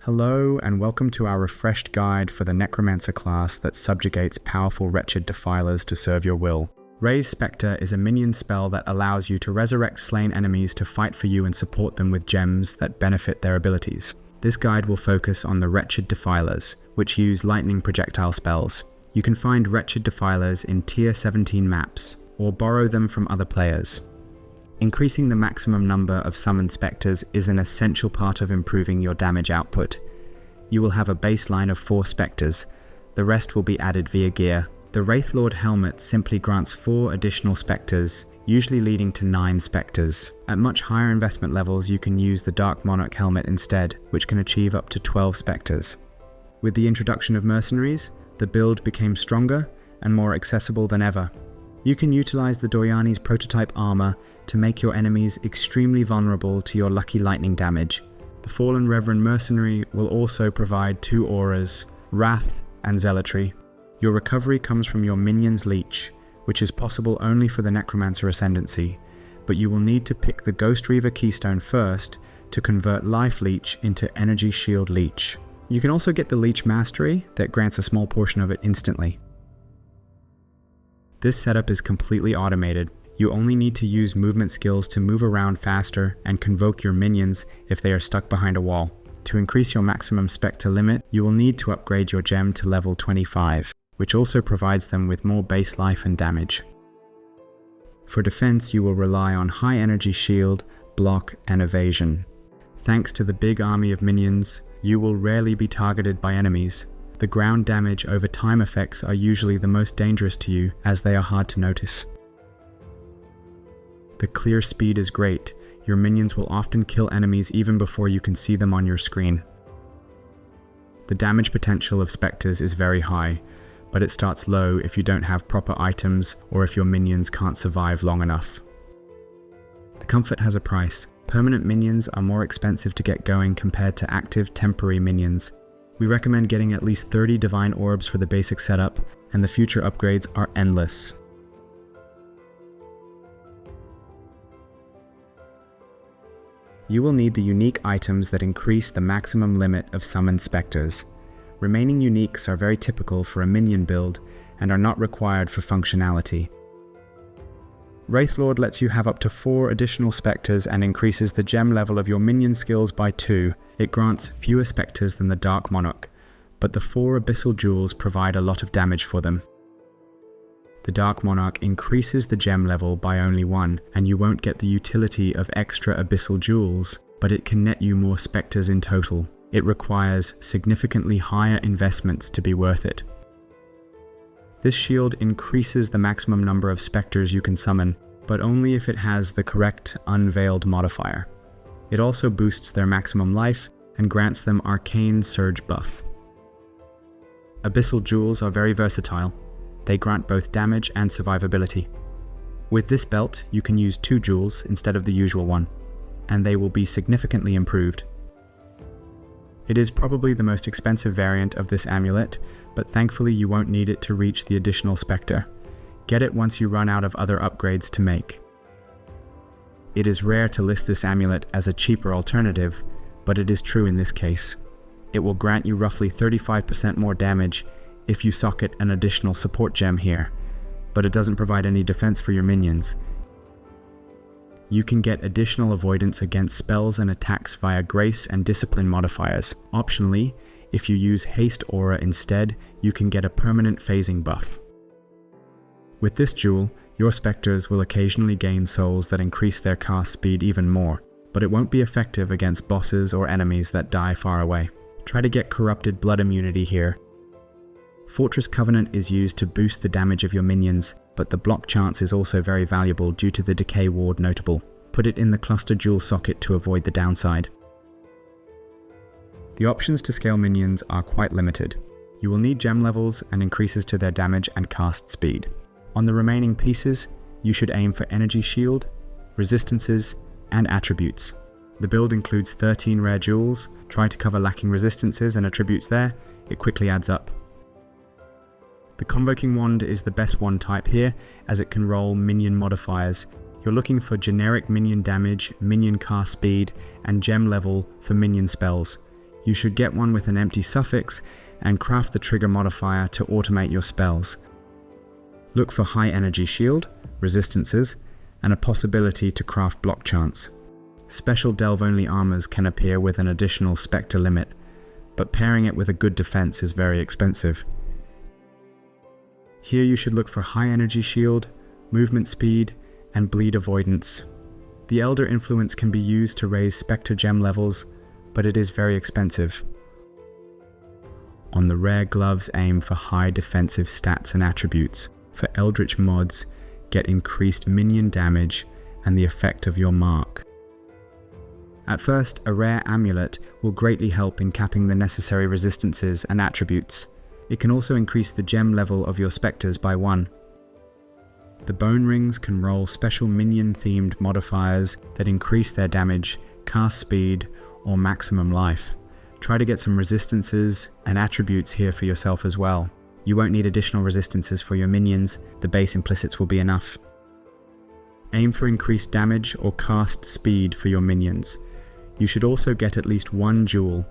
Hello and welcome to our refreshed guide for the Necromancer class that subjugates powerful wretched defilers to serve your will. Raise Spectre is a minion spell that allows you to resurrect slain enemies to fight for you and support them with gems that benefit their abilities. This guide will focus on the wretched defilers, which use lightning projectile spells. You can find wretched defilers in tier 17 maps, or borrow them from other players. Increasing the maximum number of summoned spectres is an essential part of improving your damage output. You will have a baseline of 4 spectres. The rest will be added via gear. The Wraithlord helmet simply grants 4 additional spectres, usually leading to 9 spectres. At much higher investment levels, you can use the Dark Monarch helmet instead, which can achieve up to 12 spectres. With the introduction of Mercenaries, the build became stronger and more accessible than ever. You can utilize the Doryani's prototype armor to make your enemies extremely vulnerable to your lucky lightning damage. The Fallen Reverend Mercenary will also provide 2 auras, Wrath and Zealotry. Your recovery comes from your minion's leech, which is possible only for the Necromancer Ascendancy, but you will need to pick the Ghost Reaver Keystone first to convert Life Leech into Energy Shield Leech. You can also get the Leech Mastery that grants a small portion of it instantly. This setup is completely automated. You only need to use movement skills to move around faster and convoke your minions if they are stuck behind a wall. To increase your maximum Spectre limit, you will need to upgrade your gem to level 25, which also provides them with more base life and damage. For defense, you will rely on high energy shield, block, and evasion. Thanks to the big army of minions, you will rarely be targeted by enemies. The ground damage over time effects are usually the most dangerous to you, as they are hard to notice. The clear speed is great. Your minions will often kill enemies even before you can see them on your screen. The damage potential of spectres is very high, but it starts low if you don't have proper items or if your minions can't survive long enough. The comfort has a price. Permanent minions are more expensive to get going compared to active temporary minions. We recommend getting at least 30 Divine Orbs for the basic setup, and the future upgrades are endless. You will need the unique items that increase the maximum limit of summoned spectres. Remaining uniques are very typical for a minion build and are not required for functionality. Wraithlord lets you have up to 4 additional spectres and increases the gem level of your minion skills by 2. It grants fewer spectres than the Dark Monarch, but the 4 Abyssal Jewels provide a lot of damage for them. The Dark Monarch increases the gem level by only 1, and you won't get the utility of extra Abyssal Jewels, but it can net you more spectres in total. It requires significantly higher investments to be worth it. This shield increases the maximum number of spectres you can summon, but only if it has the correct Unveiled modifier. It also boosts their maximum life and grants them Arcane Surge buff. Abyssal Jewels are very versatile. They grant both damage and survivability. With this belt, you can use 2 jewels instead of the usual one, and they will be significantly improved. It is probably the most expensive variant of this amulet, but thankfully you won't need it to reach the additional Spectre. Get it once you run out of other upgrades to make. It is rare to list this amulet as a cheaper alternative, but it is true in this case. It will grant you roughly 35% more damage if you socket an additional support gem here, but it doesn't provide any defense for your minions. You can get additional avoidance against spells and attacks via Grace and Discipline modifiers. Optionally, if you use Haste Aura instead, you can get a permanent phasing buff. With this jewel, your spectres will occasionally gain souls that increase their cast speed even more, but it won't be effective against bosses or enemies that die far away. Try to get Corrupted Blood immunity here. Fortress Covenant is used to boost the damage of your minions, but the block chance is also very valuable due to the Decay Ward notable. Put it in the Cluster Jewel socket to avoid the downside. The options to scale minions are quite limited. You will need gem levels and increases to their damage and cast speed. On the remaining pieces, you should aim for Energy Shield, Resistances, and Attributes. The build includes 13 rare jewels. Try to cover lacking resistances and attributes there, it quickly adds up. The Convoking Wand is the best wand type here, as it can roll minion modifiers. You're looking for generic minion damage, minion cast speed, and gem level for minion spells. You should get one with an empty suffix and craft the trigger modifier to automate your spells. Look for high energy shield, resistances, and a possibility to craft block chance. Special delve-only armors can appear with an additional Spectre limit, but pairing it with a good defense is very expensive. Here you should look for high energy shield, movement speed, and bleed avoidance. The Elder influence can be used to raise Spectre gem levels, but it is very expensive. On the rare gloves, aim for high defensive stats and attributes. For Eldritch mods, get increased minion damage and the effect of your mark. At first, a rare amulet will greatly help in capping the necessary resistances and attributes. It can also increase the gem level of your spectres by 1. The bone rings can roll special minion-themed modifiers that increase their damage, cast speed, or maximum life. Try to get some resistances and attributes here for yourself as well. You won't need additional resistances for your minions, the base implicits will be enough. Aim for increased damage or cast speed for your minions. You should also get at least one jewel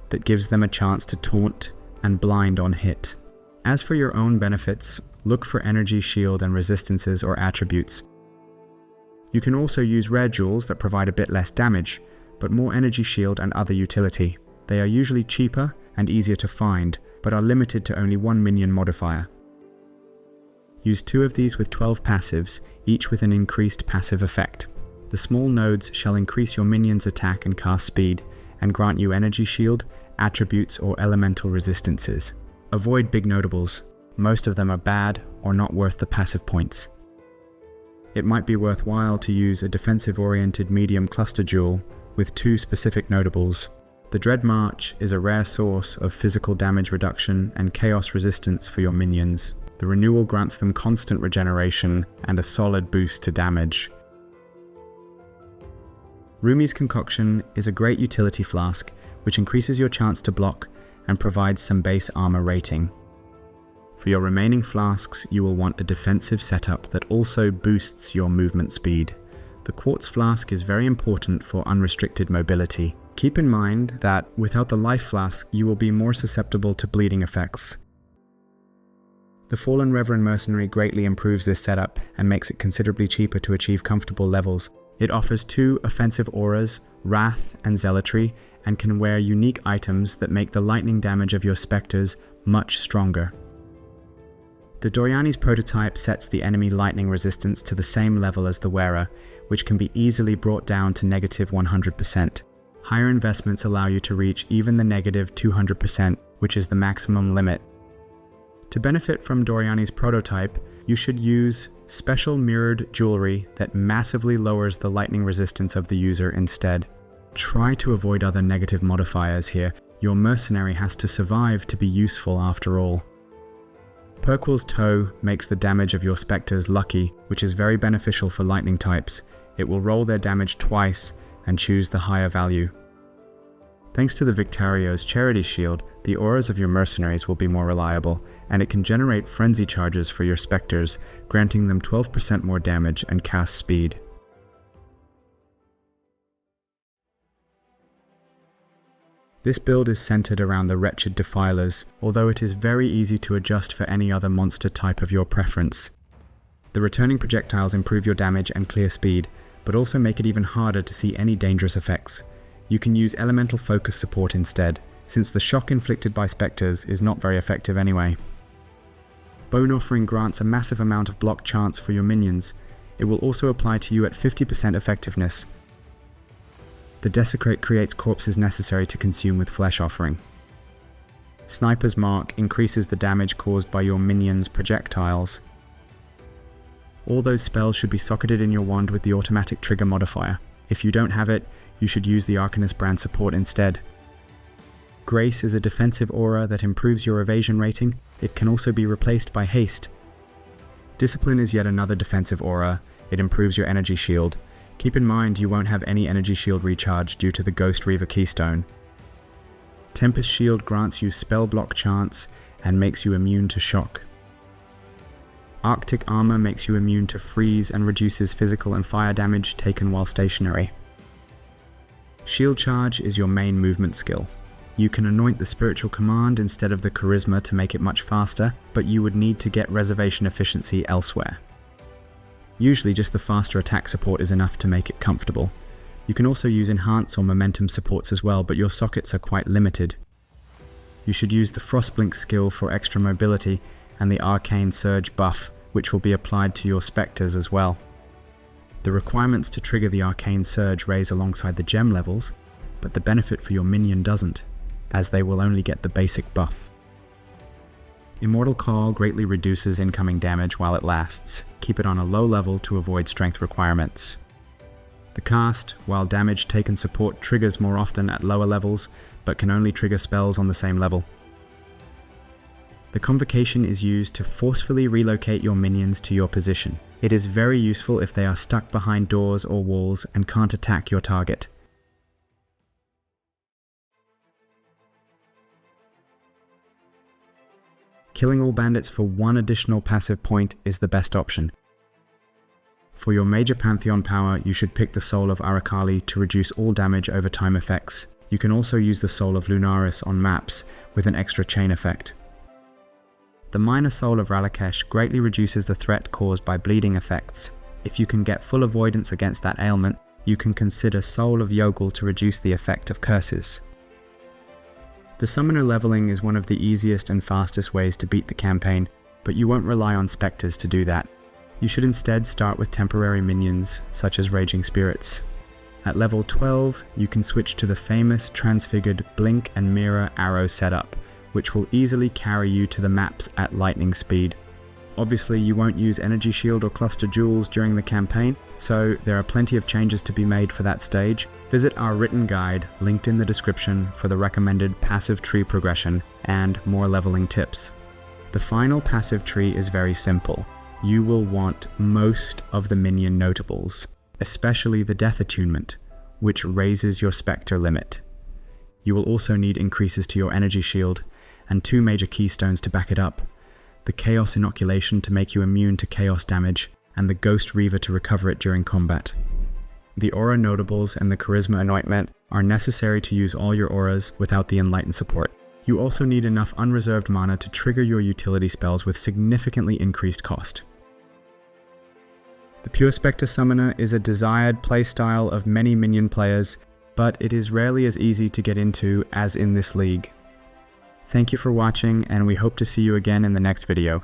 that gives them a chance to taunt and blind on hit. As for your own benefits, look for energy shield and resistances or attributes. You can also use rare jewels that provide a bit less damage, but more energy shield and other utility. They are usually cheaper and easier to find, but are limited to only one minion modifier. Use 2 of these with 12 passives, each with an increased passive effect. The small nodes shall increase your minion's attack and cast speed, and grant you energy shield, attributes, or elemental resistances. Avoid big notables. Most of them are bad or not worth the passive points. It might be worthwhile to use a defensive-oriented medium cluster jewel with 2 specific notables. The Dread March is a rare source of physical damage reduction and chaos resistance for your minions. The renewal grants them constant regeneration and a solid boost to damage. Rumi's Concoction is a great utility flask which increases your chance to block and provides some base armor rating. For your remaining flasks, you will want a defensive setup that also boosts your movement speed. The Quartz Flask is very important for unrestricted mobility. Keep in mind that without the Life Flask, you will be more susceptible to bleeding effects. The Fallen Reverend Mercenary greatly improves this setup and makes it considerably cheaper to achieve comfortable levels. It offers 2 offensive auras, Wrath and Zealotry, and can wear unique items that make the lightning damage of your spectres much stronger. The Doriani's prototype sets the enemy lightning resistance to the same level as the wearer, which can be easily brought down to negative 100%. Higher investments allow you to reach even the negative 200%, which is the maximum limit. To benefit from Doriani's prototype, you should use special mirrored jewelry that massively lowers the lightning resistance of the user instead. Try to avoid other negative modifiers here. Your mercenary has to survive to be useful after all. Perquil's Toe makes the damage of your spectres lucky, which is very beneficial for lightning types. It will roll their damage twice and choose the higher value. Thanks to the Victario's Charity Shield, the auras of your mercenaries will be more reliable, and it can generate frenzy charges for your spectres, granting them 12% more damage and cast speed. This build is centered around the Wretched Defilers, although it is very easy to adjust for any other monster type of your preference. The returning projectiles improve your damage and clear speed, but also make it even harder to see any dangerous effects. You can use Elemental Focus support instead, since the shock inflicted by spectres is not very effective anyway. Bone Offering grants a massive amount of block chance for your minions. It will also apply to you at 50% effectiveness. The Desecrate creates corpses necessary to consume with Flesh Offering. Sniper's Mark increases the damage caused by your minions' projectiles. All those spells should be socketed in your wand with the automatic trigger modifier. If you don't have it, you should use the Arcanist brand support instead. Grace is a defensive aura that improves your evasion rating. It can also be replaced by Haste. Discipline is yet another defensive aura. It improves your energy shield. Keep in mind you won't have any energy shield recharge due to the Ghost Reaver Keystone. Tempest Shield grants you spell block chance and makes you immune to shock. Arctic Armor makes you immune to freeze and reduces physical and fire damage taken while stationary. Shield Charge is your main movement skill. You can anoint the spiritual command instead of the charisma to make it much faster, but you would need to get reservation efficiency elsewhere. Usually just the faster attack support is enough to make it comfortable. You can also use enhance or momentum supports as well, but your sockets are quite limited. You should use the Frostblink skill for extra mobility and the Arcane Surge buff, which will be applied to your spectres as well. The requirements to trigger the Arcane Surge raise alongside the gem levels, but the benefit for your minion doesn't, as they will only get the basic buff. Immortal Call greatly reduces incoming damage while it lasts. Keep it on a low level to avoid strength requirements. The cast, while damage taken support triggers more often at lower levels, but can only trigger spells on the same level. The Convocation is used to forcefully relocate your minions to your position. It is very useful if they are stuck behind doors or walls and can't attack your target. Killing all bandits for one additional passive point is the best option. For your major Pantheon power, you should pick the Soul of Arakali to reduce all damage over time effects. You can also use the Soul of Lunaris on maps with an extra chain effect. The minor Soul of Ralakesh greatly reduces the threat caused by bleeding effects. If you can get full avoidance against that ailment, you can consider Soul of Yogel to reduce the effect of curses. The summoner leveling is one of the easiest and fastest ways to beat the campaign, but you won't rely on spectres to do that. You should instead start with temporary minions, such as Raging Spirits. At level 12, you can switch to the famous transfigured Blink and Mirror arrow setup, which will easily carry you to the maps at lightning speed. Obviously, you won't use Energy Shield or Cluster Jewels during the campaign, so there are plenty of changes to be made for that stage. Visit our written guide, linked in the description, for the recommended passive tree progression and more leveling tips. The final passive tree is very simple. You will want most of the minion notables, especially the Death Attunement, which raises your Spectre limit. You will also need increases to your Energy Shield, and 2 major keystones to back it up. The Chaos Inoculation to make you immune to chaos damage, and the Ghost Reaver to recover it during combat. The Aura Notables and the Charisma Anointment are necessary to use all your auras without the Enlighten support. You also need enough unreserved mana to trigger your utility spells with significantly increased cost. The Pure Spectre Summoner is a desired playstyle of many minion players, but it is rarely as easy to get into as in this league. Thank you for watching, and we hope to see you again in the next video.